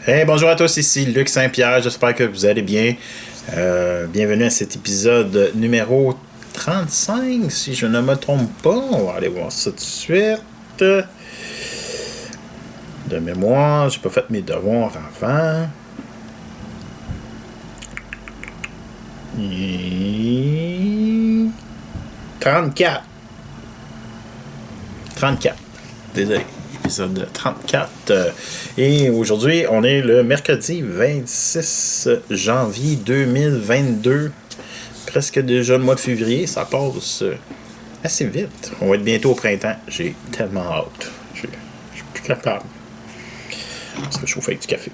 Hey, bonjour à tous, ici Luc Saint-Pierre, j'espère que vous allez bien. Bienvenue à cet épisode numéro 35, si je ne me trompe pas. On va aller voir ça tout de suite. De mémoire, j'ai pas fait mes devoirs avant. Et... 34. Désolé. Épisode 34. Et aujourd'hui, on est le mercredi 26 janvier 2022. Presque déjà le mois de février. Ça passe assez vite. On va être bientôt au printemps. J'ai tellement hâte. Je suis plus capable. Parce que je chauffe avec du café.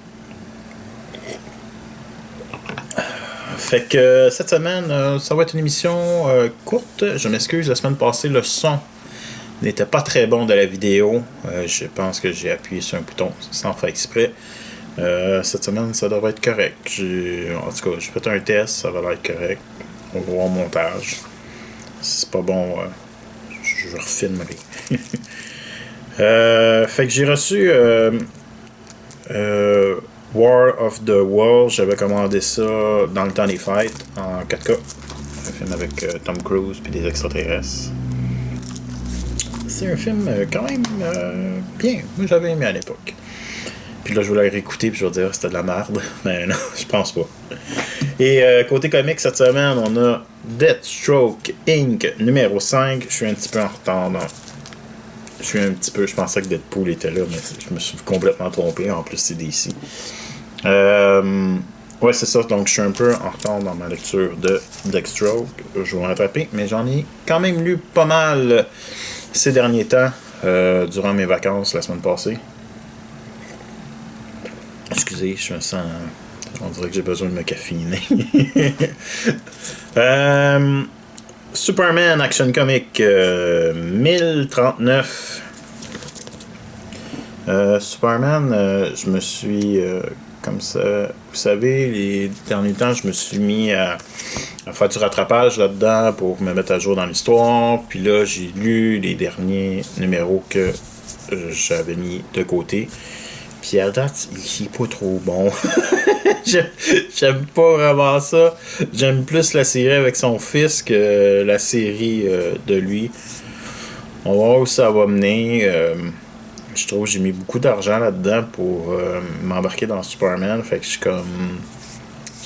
Fait que cette semaine, ça va être une émission courte. Je m'excuse, la semaine passée, le son n'était pas très bon de la vidéo. Je pense que j'ai appuyé sur un bouton sans faire exprès. Cette semaine, ça devrait être correct. En tout cas, j'ai fait un test, ça va être correct. On va voir le montage. Si c'est pas bon, je refilmerai. Fait que j'ai reçu War of the World. J'avais commandé ça dans le temps des fêtes en 4K. Un film avec Tom Cruise puis des extraterrestres. C'est un film quand même bien. Moi, j'avais aimé à l'époque. Puis là, je voulais le réécouter puis je vais dire que c'était de la merde. Mais non, je pense pas. Et côté comics, cette semaine, on a Deathstroke Inc. numéro 5. Je suis un petit peu en retard. Je pensais que Deadpool était là, mais je me suis complètement trompé. En plus, c'est DC. Ouais, c'est ça. Donc, je suis un peu en retard dans ma lecture de Deathstroke. Je vais rattraper, mais j'en ai quand même lu pas mal ces derniers temps, durant mes vacances la semaine passée. Excusez, je me sens... On dirait que j'ai besoin de me caféiner. Superman Action Comic 1039. Superman, je me suis... comme ça, vous savez, les derniers temps, je me suis mis à faire du rattrapage là-dedans pour me mettre à jour dans l'histoire. Puis là, j'ai lu les derniers numéros que j'avais mis de côté. Puis à date, il est pas trop bon. J'aime pas vraiment ça. J'aime plus la série avec son fils que la série de lui. On va voir où ça va mener. Je trouve que j'ai mis beaucoup d'argent là-dedans pour m'embarquer dans Superman. Fait que je suis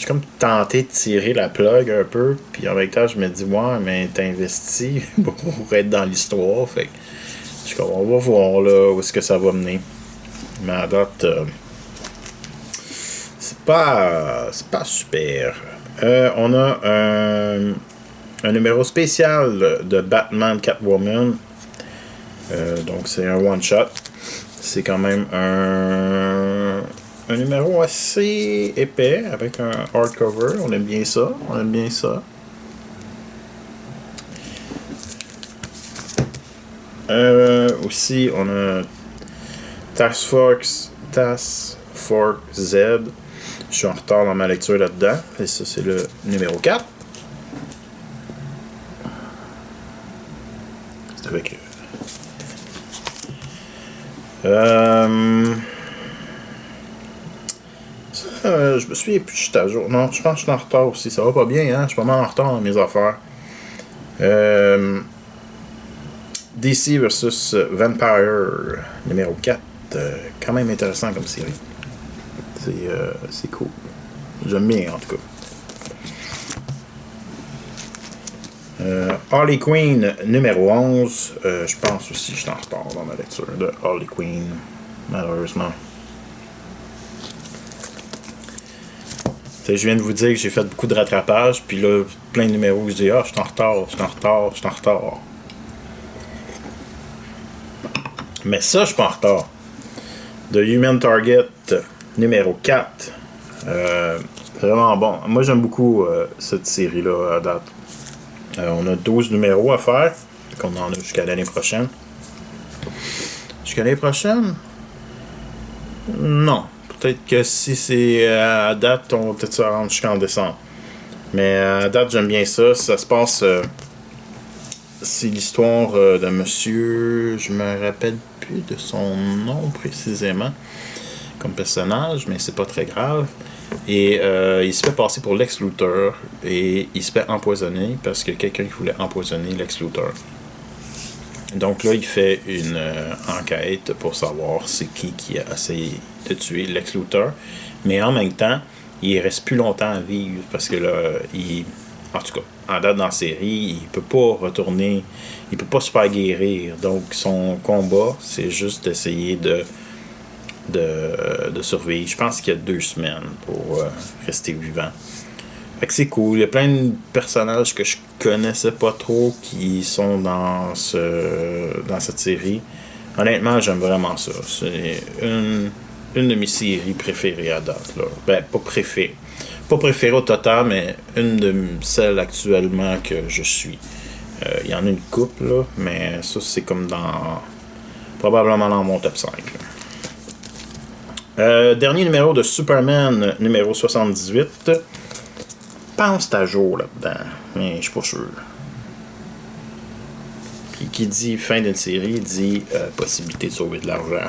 comme tenté de tirer la plug un peu. Puis en même temps, je me dis, ouais, mais t'as investi pour être dans l'histoire. Fait que je suis comme, on va voir là où est-ce que ça va mener. Mais à date, c'est pas super. On a un numéro spécial de Batman Catwoman. Donc c'est un one-shot. C'est quand même un numéro assez épais avec un hardcover. On aime bien ça. Aussi, on a Task Force Z. Je suis en retard dans ma lecture là-dedans. Et ça, c'est le numéro 4. C'est avec... je me souviens plus, je suis à jour. Non, je pense que je suis en retard aussi. Ça va pas bien, hein? Je suis pas mal en retard dans mes affaires. DC vs Vampire, numéro 4. Quand même intéressant comme série. C'est cool. J'aime bien, en tout cas. Harley Quinn, numéro 11. Je pense aussi que je suis en retard dans ma lecture de Harley Quinn, malheureusement. Je viens de vous dire que j'ai fait beaucoup de rattrapage, puis là, plein de numéros où je dis, je suis en retard. Mais ça, je suis pas en retard. The Human Target, numéro 4. Vraiment bon. Moi, j'aime beaucoup cette série-là à date. On a 12 numéros à faire. On en a jusqu'à l'année prochaine. Jusqu'à l'année prochaine? Non. Peut-être que si c'est à date, on va peut-être se rendre jusqu'en décembre. Mais à date, j'aime bien ça. Ça se passe... c'est l'histoire de monsieur... Je me rappelle plus de son nom précisément. comme personnage, mais c'est pas très grave. Et il se fait passer pour Lex Luthor et il se fait empoisonner parce que quelqu'un voulait empoisonner Lex Luthor. Donc là, il fait une enquête pour savoir c'est qui a essayé de tuer Lex Luthor. Mais en même temps, il reste plus longtemps à vivre parce que là, en tout cas, en date dans la série, il peut pas retourner, il peut pas se faire guérir. Donc son combat, c'est juste d'essayer de survivre. Je pense qu'il y a 2 semaines pour rester vivant. Fait que c'est cool. Il y a plein de personnages que je connaissais pas trop qui sont dans cette série. Honnêtement, j'aime vraiment ça. C'est une de mes séries préférées à date. Là. Ben, pas préférée. Pas préférée au total, mais une de celles actuellement que je suis. Il y en a une couple, là, mais ça, c'est comme probablement dans mon top 5. Dernier numéro de Superman, numéro 78. Pense à jour là-dedans, mais je suis pas sûr. Puis qui dit fin d'une série, dit possibilité de sauver de l'argent.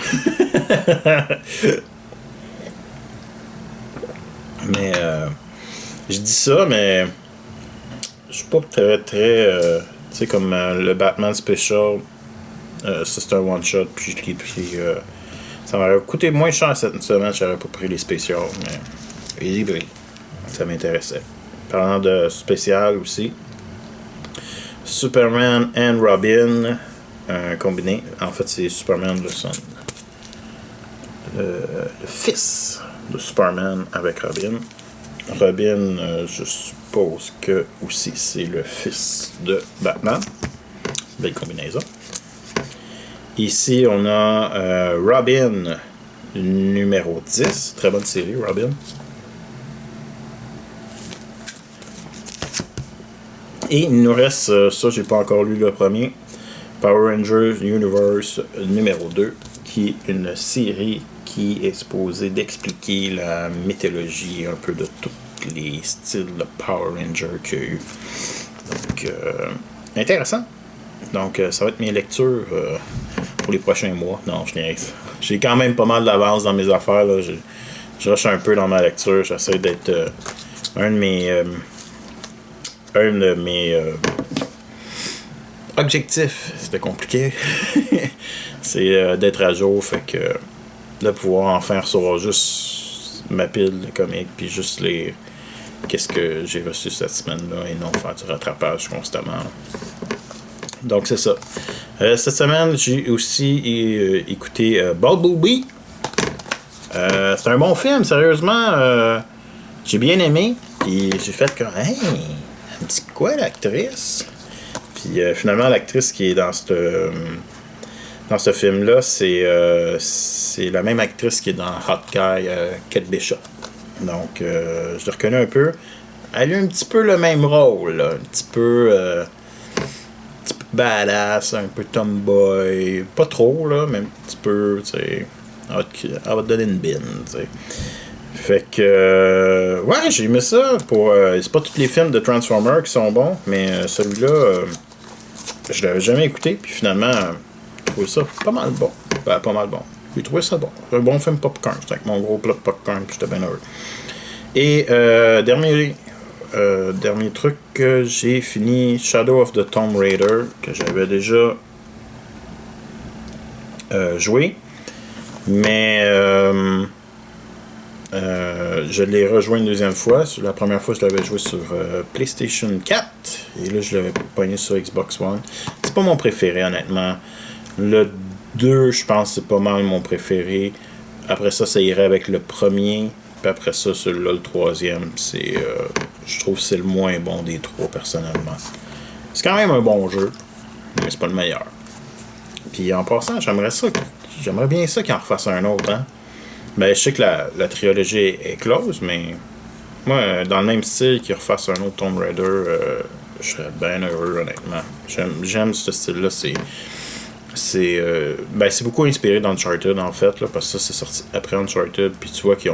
Mais je dis ça, mais je suis pas très tu sais, comme le Batman Special, ça c'est un one-shot, puis je l'ai pris. Ça m'aurait coûté moins cher cette semaine, j'aurais pas pris les spéciaux, mais easy break. Ça m'intéressait. Parlant de spécial aussi, Superman and Robin combiné. En fait, c'est Superman le son. Le fils de Superman avec Robin. Robin, je suppose que aussi c'est le fils de Batman. Belle combinaison. Ici, on a Robin numéro 10. Très bonne série, Robin. Et il nous reste, ça j'ai pas encore lu le premier, Power Rangers Universe numéro 2, qui est une série qui est supposée d'expliquer la mythologie un peu de tous les styles de Power Rangers qu'il y a eu. Donc, intéressant. Donc, ça va être mes lectures pour les prochains mois. Non, je niaise. J'ai quand même pas mal d'avance dans mes affaires. Là. Je rush un peu dans ma lecture. J'essaie d'être un de mes objectifs, c'était compliqué, c'est d'être à jour, fait que de pouvoir enfin recevoir juste ma pile de comics, puis juste lire qu'est-ce que j'ai reçu cette semaine-là, et non faire du rattrapage constamment. Donc c'est ça. Cette semaine, j'ai aussi écouté Bumblebee. C'est un bon film, sérieusement. J'ai bien aimé, puis j'ai fait comme, hey, elle me dit quoi l'actrice? Puis finalement, l'actrice qui est dans ce film-là, c'est la même actrice qui est dans Hot Guy, Kate Bishop. Donc, je l'ai reconnue un peu. Elle a un petit peu le même rôle, là. Un petit peu badass, un peu tomboy. Pas trop, là, mais un petit peu, tu sais. Elle va te donner une bine, tu sais. Fait que, ouais, j'ai aimé ça. C'est pas tous les films de Transformers qui sont bons, mais celui-là, je l'avais jamais écouté, puis finalement, j'ai trouvé ça pas mal bon. Ben, pas mal bon. J'ai trouvé ça bon. Un bon film popcorn. C'était avec mon gros plat de popcorn, puis j'étais bien heureux. Et, dernier truc, j'ai fini Shadow of the Tomb Raider, que j'avais déjà joué. Mais, je l'ai rejoint une deuxième fois. La première fois, je l'avais joué sur PlayStation 4. Et là, je l'avais pogné sur Xbox One. C'est pas mon préféré, honnêtement. Le 2, je pense, c'est pas mal mon préféré. Après ça, ça irait avec le premier. Puis après ça, celui-là, le troisième, je trouve que c'est le moins bon des trois, personnellement. C'est quand même un bon jeu, mais c'est pas le meilleur. Puis en passant, j'aimerais bien ça qu'ils en refassent un autre, hein. Ben, je sais que la trilogie est close, mais moi, dans le même style qu'ils refassent un autre Tomb Raider, je serais bien heureux, honnêtement. J'aime ce style-là. C'est beaucoup inspiré d'Uncharted, en fait, là, parce que ça, c'est sorti après Uncharted, puis tu vois qu'ils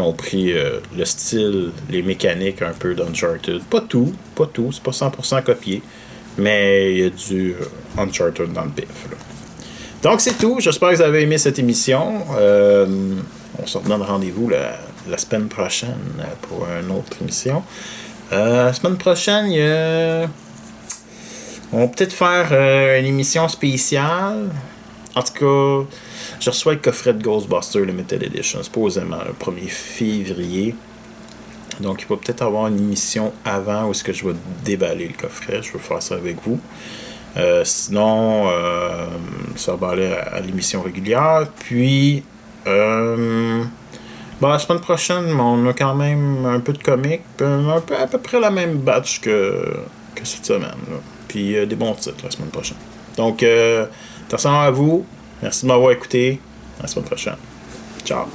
ont pris le style, les mécaniques un peu d'Uncharted. Pas tout, c'est pas 100% copié, mais il y a du Uncharted dans le pif, là. Donc, c'est tout. J'espère que vous avez aimé cette émission. On se redonne rendez-vous la semaine prochaine pour une autre émission. La semaine prochaine, on va peut-être faire une émission spéciale. En tout cas, je reçois le coffret de Ghostbusters Limited Edition, supposément le 1er février. Donc, il va peut-être avoir une émission avant où est-ce que je vais déballer le coffret. Je vais faire ça avec vous. Sinon, ça va aller à l'émission régulière. Puis, la semaine prochaine, on a quand même un peu de comics. À peu près la même batch que cette semaine. Là. Puis, des bons titres la semaine prochaine. Donc, attention à vous. Merci de m'avoir écouté. À la semaine prochaine. Ciao.